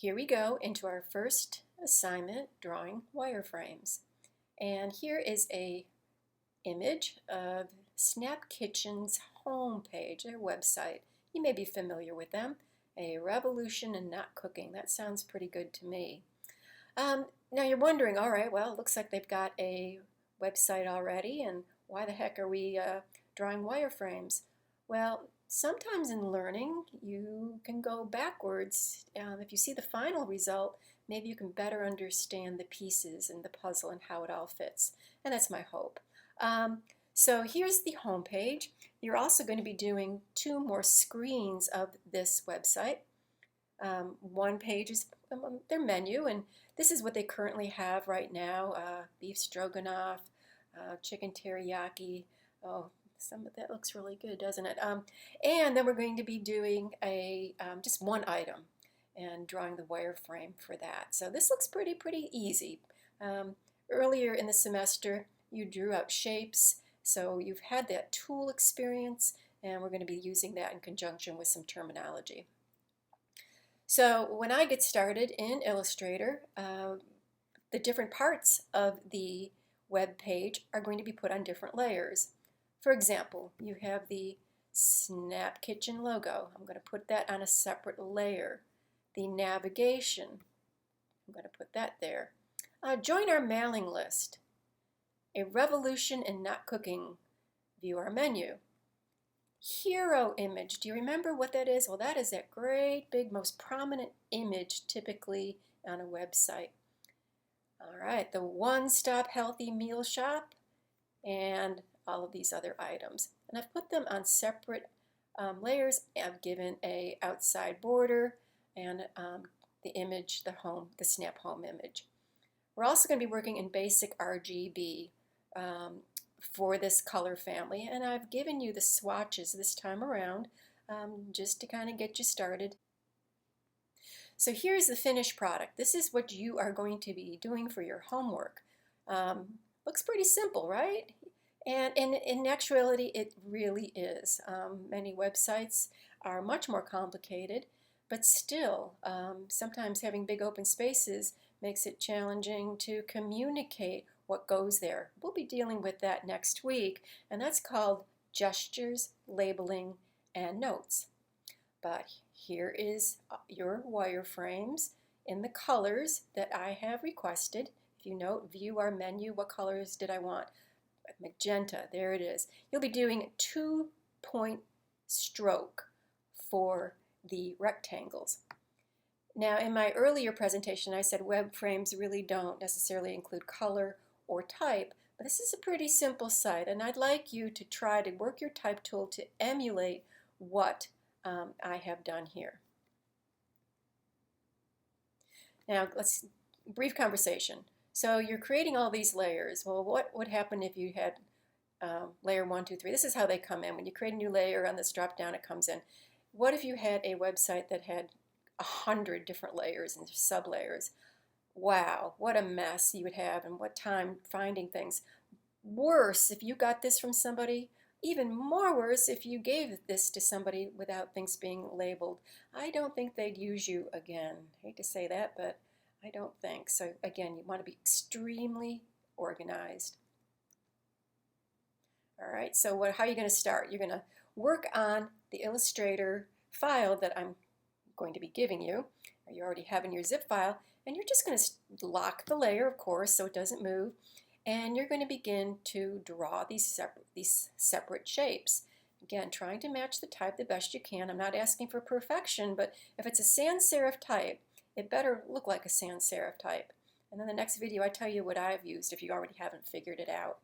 Here we go into our first assignment, drawing wireframes. And here is a image of Snap Kitchen's homepage, their website. You may be familiar with them. A revolution in not cooking. That sounds pretty good to me. Now you're wondering, all right, well, it looks like they've got a website already, and why the heck are we drawing wireframes? Well, sometimes in learning, you can go backwards. If you see the final result, maybe you can better understand the pieces and the puzzle and how it all fits. And that's my hope. So here's the home page. You're also going to be doing 2 more screens of this website. One page is their menu, and this is what they currently have right now. Beef stroganoff, chicken teriyaki. Oh, some of that looks really good, doesn't it? And then we're going to be doing just one item and drawing the wireframe for that. So this looks pretty easy. Earlier in the semester, you drew out shapes, so you've had that tool experience, and we're going to be using that in conjunction with some terminology. So when I get started in Illustrator, the different parts of the web page are going to be put on different layers. For example, you have the Snap Kitchen logo. I'm going to put that on a separate layer. The navigation, I'm going to put that there. Join our mailing list. A revolution in not cooking. View our menu. Hero image. Do you remember what that is? Well, that is that great big most prominent image typically on a website. All right, the one-stop healthy meal shop and all of these other items. And I've put them on separate layers. I've given a outside border and the image, the Snap Home image. We're also going to be working in basic RGB for this color family, and I've given you the swatches this time around just to kind of get you started. So here's the finished product. This is what you are going to be doing for your homework. Looks pretty simple, right? And in actuality, it really is. Many websites are much more complicated, but still, sometimes having big open spaces makes it challenging to communicate what goes there. We'll be dealing with that next week, and that's called gestures, labeling, and notes. But here is your wireframes in the colors that I have requested. If you note, view our menu, what colors did I want? Magenta, there it is. You'll be doing a 2-point stroke for the rectangles. Now, in my earlier presentation, I said web frames really don't necessarily include color or type, but this is a pretty simple site, and I'd like you to try to work your type tool to emulate what I have done here. Now, brief conversation. So you're creating all these layers. Well, what would happen if you had layer 1, 2, 3? This is how they come in. When you create a new layer on this drop down, it comes in. What if you had a website that had 100 different layers and sub-layers? Wow, what a mess you would have, and what time finding things. Worse if you got this from somebody. Even more worse if you gave this to somebody without things being labeled. I don't think they'd use you again. I hate to say that, but I don't think. So again, you want to be extremely organized. All right, so how are you going to start? You're going to work on the Illustrator file that I'm going to be giving you, or you already have in your zip file, and you're just going to lock the layer, of course, so it doesn't move, and you're going to begin to draw these separate shapes. Again, trying to match the type the best you can. I'm not asking for perfection, but if it's a sans serif type, it better look like a sans serif type. And then the next video I tell you what I've used if you already haven't figured it out.